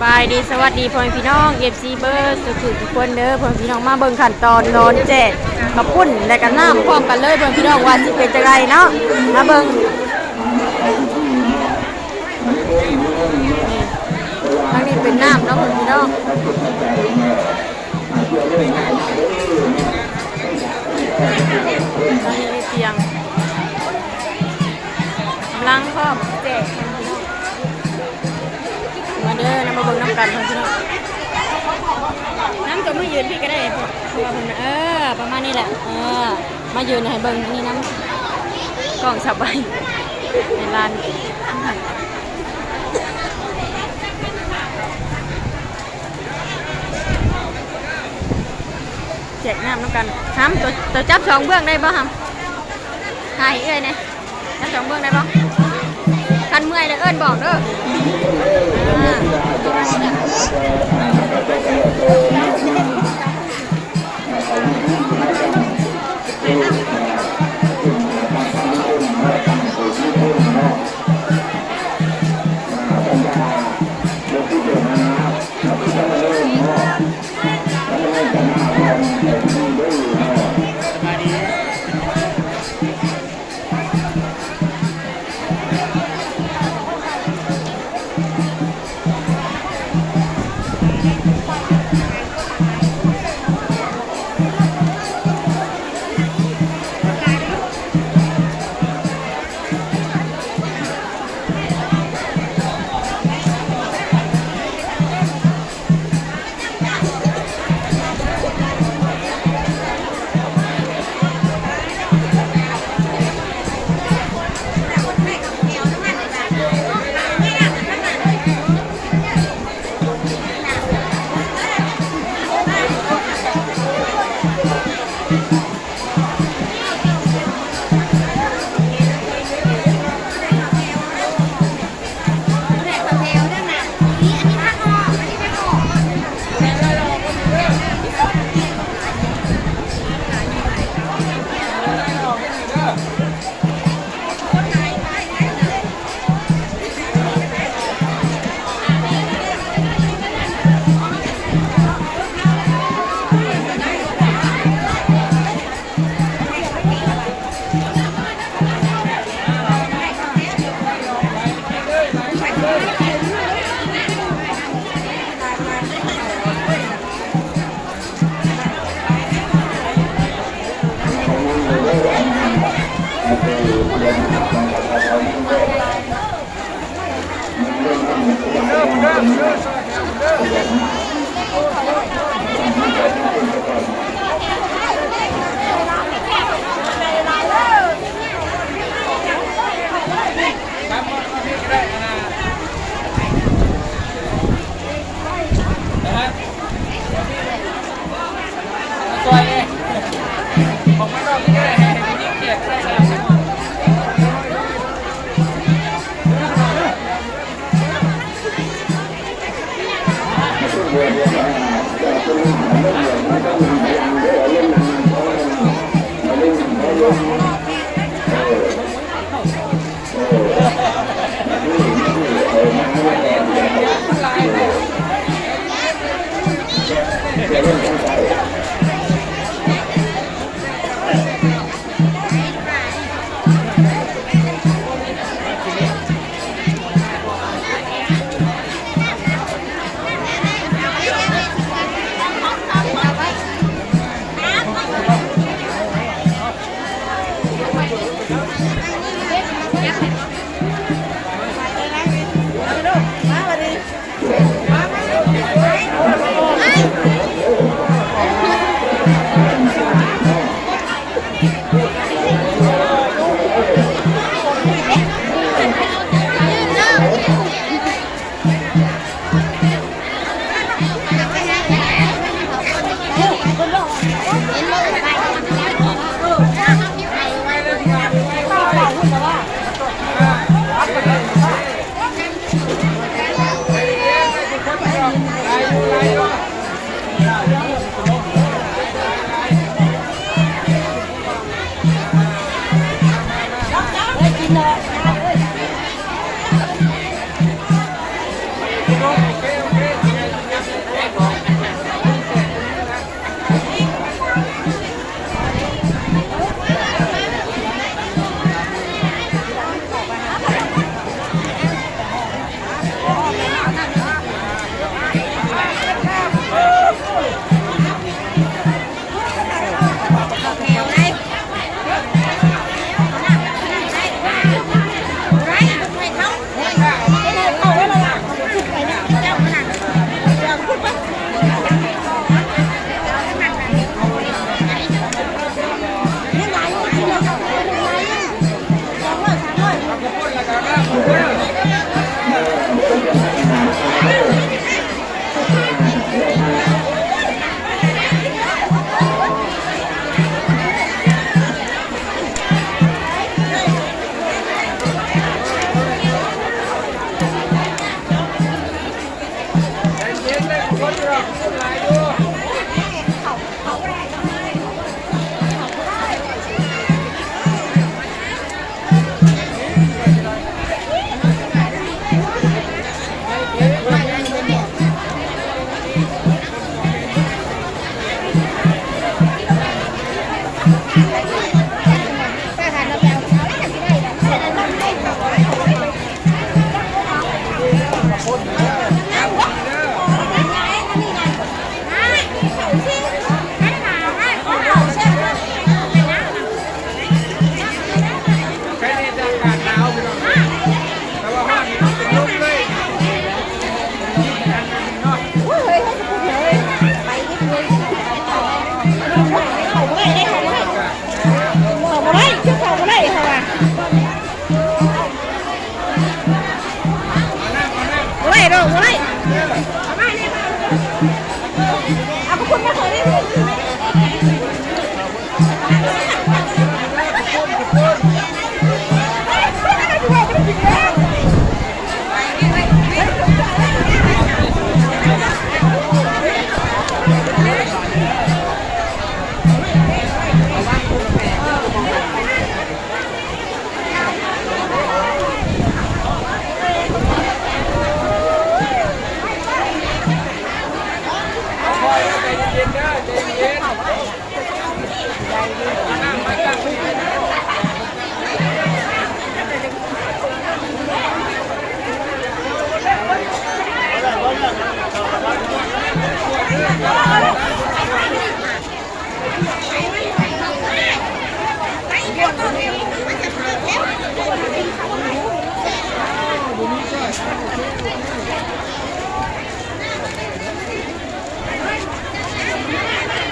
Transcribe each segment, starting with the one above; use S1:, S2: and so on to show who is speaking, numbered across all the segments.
S1: บายดีสวัสดีพ่อแม่พี่น้องเอฟซีเบอร์สุขุทุกคนเด้อพ่อแม่พี่น้องมาเบิ่งขั้นตอนแจกกระปุ้นและกันน้ำพร้อมกันเลยพ่อแม่พี่น้องว่าสิเป็นจังไดเนาะมาเบิ่งทางนี้เป็นน้ำเนาะพ่อแม่พี่น้องทางนี้เตียงกำลังพร้อมแจกมาเด้อนำมาเบิ่งน้ำกันพ่อแม่พี่น้องน้ำตัวมือยืนพี่ก็ได้เพราะว่ามันประมาณนี้แหละมายืนให้เบิ่งนี่น้ำกล่องสบายในร้านแจกน้ำกันห้ำตัวจับสองเบื้องได้ป่ะห้ำถ่ายเอ้ยเนี่ยจับสองเบื้องได้ป่ะคันเมื่อยเลยเอิ้นบอกเด้อ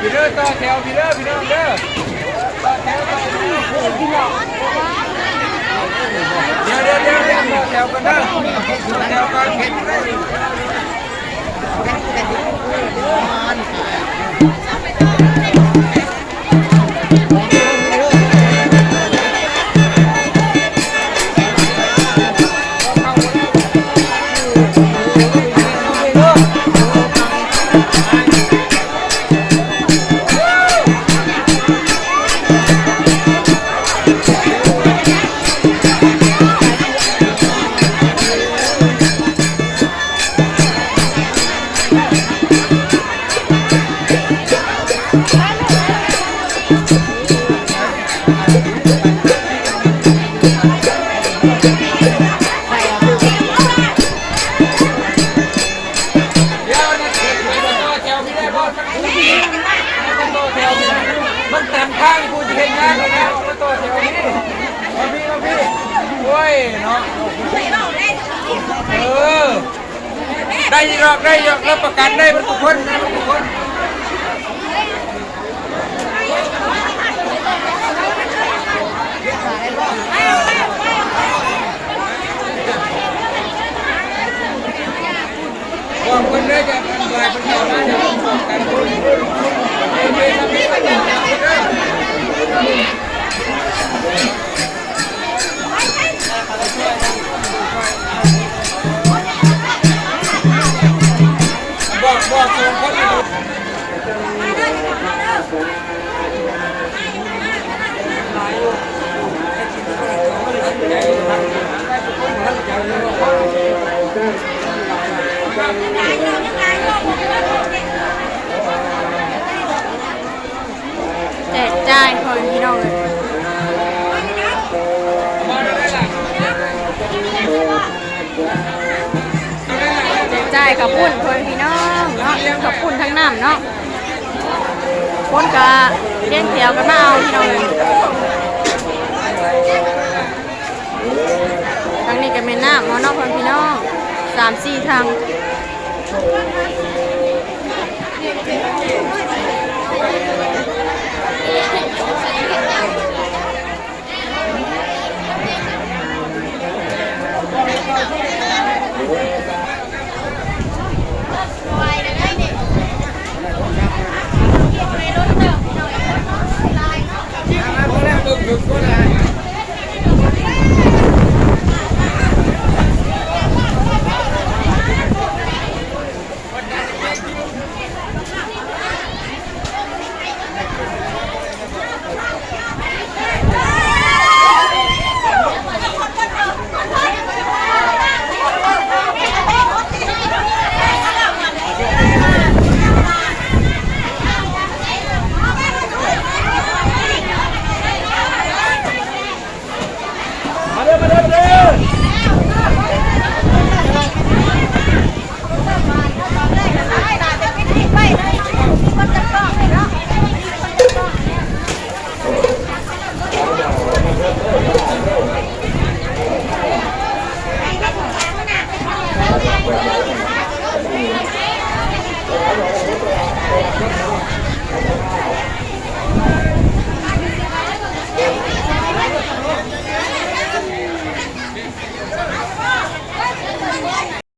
S2: พี่เด้อต่อแถวพี่เด้อพี่น้องเด้อต่อแถวต่อแถวเดี๋ยวต่อแถวกันเด้อต่อแถวกันเห็นได้มันเต็มข้างกูจะเห็นงานเลยนะมาต่อแถวนี้มาพี่โอ้ยเนาะได้หรอกรับประกันได้มันทุกคนบอกคนได้จะทำลายประชาชนจะป้องกันคนบอกส่งคน
S1: แจกจ่ายคนพี่น้องเลยแจกจ่ายกับปุ่นคนพี่น้องเนาะกับปุ่นทั้งน้ำเนาะคนกะเลี้ยงเตี๋ยวกันมาเอาพี่น้องเลยทางนี้ก็เป็นน้ำมอนอกคนพี่น้อง3-4ทาง
S2: เ